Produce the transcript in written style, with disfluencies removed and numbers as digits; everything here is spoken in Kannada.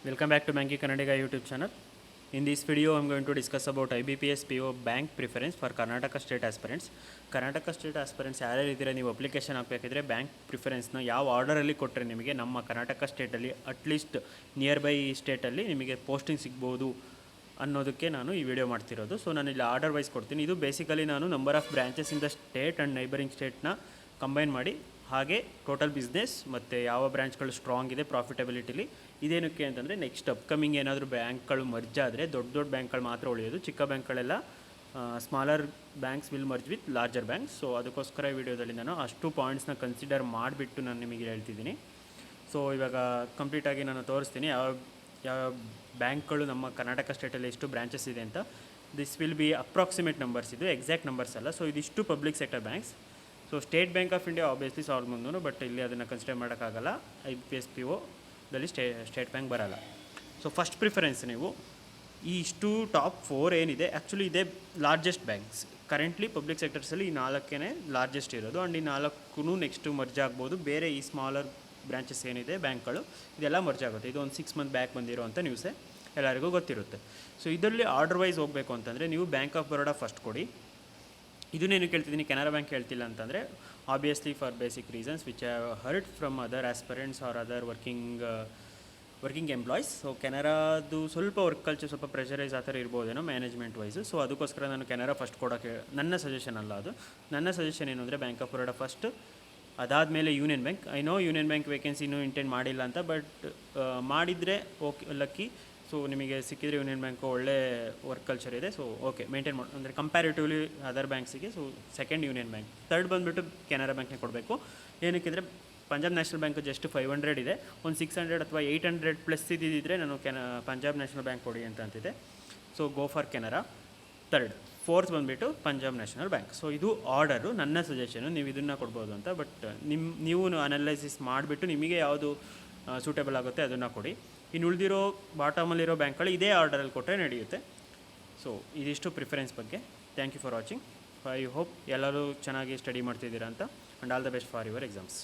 Welcome back to Banki Kannadiga YouTube channel. In this video, I am going to discuss about IBPS PO bank preference for Karnataka state aspirants. Karnataka state aspirants ಯಾರ್ಯಾರು ಇದ್ದೀರಾ ನೀವು ಅಪ್ಲಿಕೇಶನ್ ಹಾಕಬೇಕಿದ್ರೆ ಬ್ಯಾಂಕ್ ಪ್ರಿಫರೆನ್ಸ್ನ ಯಾವ ಆರ್ಡರಲ್ಲಿ ಕೊಟ್ಟರೆ ನಿಮಗೆ ನಮ್ಮ ಕರ್ನಾಟಕ ಸ್ಟೇಟಲ್ಲಿ ಅಟ್ಲೀಸ್ಟ್ ನಿಯರ್ ಬೈ ಸ್ಟೇಟಲ್ಲಿ ನಿಮಗೆ ಪೋಸ್ಟಿಂಗ್ ಸಿಗ್ಬೋದು ಅನ್ನೋದಕ್ಕೆ ನಾನು ಈ ವಿಡಿಯೋ ಮಾಡ್ತಿರೋದು. ಸೊ ನಾನು ಇಲ್ಲಿ ಆರ್ಡರ್ ವೈಸ್ ಕೊಡ್ತೀನಿ. ಇದು ಬೇಸಿಕಲಿ ನಾನು number of branches in the state and neighbouring ಸ್ಟೇಟ್ನ ಕಂಬೈನ್ ಮಾಡಿ ಹಾಗೆ ಟೋಟಲ್ ಬಿಸ್ನೆಸ್ ಮತ್ತು ಯಾವ ಬ್ರಾಂಚ್ಗಳು ಸ್ಟ್ರಾಂಗ್ ಇದೆ ಪ್ರಾಫಿಟಬಿಲಿಟಿಲಿ ಇದೇನಕ್ಕೆ ಅಂತಂದರೆ ನೆಕ್ಸ್ಟ್ ಅಪ್ಕಮಿಂಗ್ ಏನಾದರೂ ಬ್ಯಾಂಕ್ಗಳು ಮರ್ಜ್ ಆದರೆ ದೊಡ್ಡ ಬ್ಯಾಂಕ್ಗಳು ಮಾತ್ರ ಉಳಿಯೋದು. ಚಿಕ್ಕ ಬ್ಯಾಂಕ್ಗಳೆಲ್ಲ smaller banks will merge with larger banks. So ಅದಕ್ಕೋಸ್ಕರ ಈ ವಿಡಿಯೋದಲ್ಲಿ ನಾನು ಅಷ್ಟು ಪಾಯಿಂಟ್ಸ್ನ ಕನ್ಸಿಡರ್ ಮಾಡಿಬಿಟ್ಟು ನಾನು ನಿಮಗೆ ಹೇಳ್ತಿದ್ದೀನಿ. ಸೊ ಇವಾಗ ಕಂಪ್ಲೀಟಾಗಿ ನಾನು ತೋರಿಸ್ತೀನಿ ಯಾವ ಬ್ಯಾಂಕ್ಗಳು ನಮ್ಮ ಕರ್ನಾಟಕ ಸ್ಟೇಟಲ್ಲಿ ಎಷ್ಟು ಬ್ರಾಂಚಸ್ ಇದೆ ಅಂತ. This will be approximate numbers, ಇದು ಎಕ್ಸಾಕ್ಟ್ ನಂಬರ್ಸ್ ಅಲ್ಲ. ಸೊ ಇದಿಷ್ಟು public sector banks. So state bank of India obviously 1300, but ಇಲ್ಲಿ ಅದನ್ನು ಕನ್ಸಿಡರ್ ಮಾಡೋಕ್ಕಾಗಲ್ಲ. IBPS POದಲ್ಲಿ ಸ್ಟೇಟ್ ಬ್ಯಾಂಕ್ ಬರೋಲ್ಲ. ಸೊ ಫಸ್ಟ್ ಪ್ರಿಫರೆನ್ಸ್ ನೀವು ಈ ಇಷ್ಟು ಟಾಪ್ 4 ಏನಿದೆ ಆ್ಯಕ್ಚುಲಿ ಇದೇ ಲಾರ್ಜೆಸ್ಟ್ ಬ್ಯಾಂಕ್ಸ್ ಕರೆಂಟ್ಲಿ ಪಬ್ಲಿಕ್ ಸೆಕ್ಟರ್ಸಲ್ಲಿ. ಈ 4 ಲಾರ್ಜೆಸ್ಟ್ ಇರೋದು ಆ್ಯಂಡ್ ಈ 4 ನೆಕ್ಸ್ಟು ಮರ್ಜ್ ಆಗ್ಬೋದು. ಬೇರೆ ಈ ಸ್ಮಾಲರ್ ಬ್ರಾಂಚಸ್ ಏನಿದೆ ಬ್ಯಾಂಕ್ಗಳು ಇದೆಲ್ಲ ಮರ್ಜ್ ಆಗುತ್ತೆ. ಇದು ಒಂದು 6 ಮಂತ್ ಬ್ಯಾಕ್ ಬಂದಿರೋ ಅಂಥ ನ್ಯೂಸೇ ಎಲ್ಲರಿಗೂ ಗೊತ್ತಿರುತ್ತೆ. ಸೊ ಇದರಲ್ಲಿ ಆರ್ಡರ್ ವೈಸ್ ಹೋಗಬೇಕು ಅಂತಂದರೆ ನೀವು ಬ್ಯಾಂಕ್ ಆಫ್ ಬರೋಡಾ ಫಸ್ಟ್ ಕೊಡಿ. ಇದನ್ನೇನು ಕೇಳ್ತಿದ್ದೀನಿ, ಕೆನರಾ ಬ್ಯಾಂಕ್ ಹೇಳ್ತಿಲ್ಲ ಅಂತಂದರೆ obviously for basic reasons which I have heard from other aspirants or other working employees. So ಕೆನರಾದು ಸ್ವಲ್ಪ ವರ್ಕ್ ಕಲ್ಚರ್ ಸ್ವಲ್ಪ ಪ್ರೆಷರೈಸ್ ಆ ಥರ ಇರ್ಬೋದೇನೋ ಮ್ಯಾನೇಜ್ಮೆಂಟ್ ವೈಸು. ಸೊ ಅದಕ್ಕೋಸ್ಕರ ನಾನು ಕೆನರಾ ಫಸ್ಟ್ ಕೊಡೋಕ್ಕೆ ನನ್ನ ಸಜೆಷನ್ ಅಲ್ಲ ಅದು. ನನ್ನ ಸಜೆಷನ್ ಏನು ಅಂದರೆ ಬ್ಯಾಂಕ್ ಆಫ್ ಬರೋಡಾ ಫಸ್ಟ್, ಅದಾದಮೇಲೆ union bank. I know union bank vacancy ಇನ್ನೂ ಇಂಟೆಂಡ್ ಮಾಡಿಲ್ಲ ಅಂತ, ಬಟ್ ಮಾಡಿದರೆ ಓಕೆ ಲಕ್ಕಿ. ಸೊ ನಿಮಗೆ ಸಿಕ್ಕಿದರೆ ಯೂನಿಯನ್ ಬ್ಯಾಂಕು ಒಳ್ಳೆ ವರ್ಕ್ ಕಲ್ಚರ್ ಇದೆ. ಸೊ ಓಕೆ ಮೇಂಟೈನ್ ಮಾಡಿ ಅಂದರೆ ಕಂಪ್ಯಾರಿಟಿವ್ಲಿ ಅದರ್ ಬ್ಯಾಂಕ್ಸಿಗೆ. So second union bank, third ಬಂದುಬಿಟ್ಟು ಕೆನರಾ ಬ್ಯಾಂಕ್ನೇ ಕೊಡಬೇಕು. ಏನಕ್ಕಿದ್ರೆ ಪಂಜಾಬ್ ನ್ಯಾಷನಲ್ ಬ್ಯಾಂಕು ಜಸ್ಟ್ 500 ಇದೆ. ಒಂದು 600 ಅಥವಾ 800 ಪ್ಲಸ್ ಇದ್ದಿದ್ದರೆ ನಾನು ಪಂಜಾಬ್ ನ್ಯಾಷನಲ್ ಬ್ಯಾಂಕ್ ಕೊಡಿ ಅಂತ ಅಂತಿದ್ದೆ. So go for Canara third. Fourth ಬಂದುಬಿಟ್ಟು ಪಂಜಾಬ್ ನ್ಯಾಷನಲ್ ಬ್ಯಾಂಕ್. ಸೊ ಇದು ಆರ್ಡರು, ನನ್ನ ಸಜೆಷನು. ನೀವು ಇದನ್ನು ಕೊಡ್ಬೋದು ಅಂತ, ಬಟ್ ನೀವು ಅನಲೈಸಿಸ್ ಮಾಡಿಬಿಟ್ಟು ನಿಮಗೆ ಯಾವುದು ಸೂಟೇಬಲ್ ಆಗುತ್ತೆ ಅದನ್ನು ಕೊಡಿ. ಇನ್ನು ಉಳಿದಿರೋ ಬಾಟಮಲ್ಲಿರೋ ಬ್ಯಾಂಕ್ಗಳು ಇದೇ ಆರ್ಡರಲ್ಲಿ ಕೊಟ್ಟರೆ ನಡೆಯುತ್ತೆ. ಸೊ ಇದಿಷ್ಟು ಪ್ರಿಫರೆನ್ಸ್ ಬಗ್ಗೆ. Thank you for watching. I hope ಎಲ್ಲರೂ ಚೆನ್ನಾಗಿ ಸ್ಟಡಿ ಮಾಡ್ತಿದ್ದೀರಾ ಅಂತ. And all the best for your exams.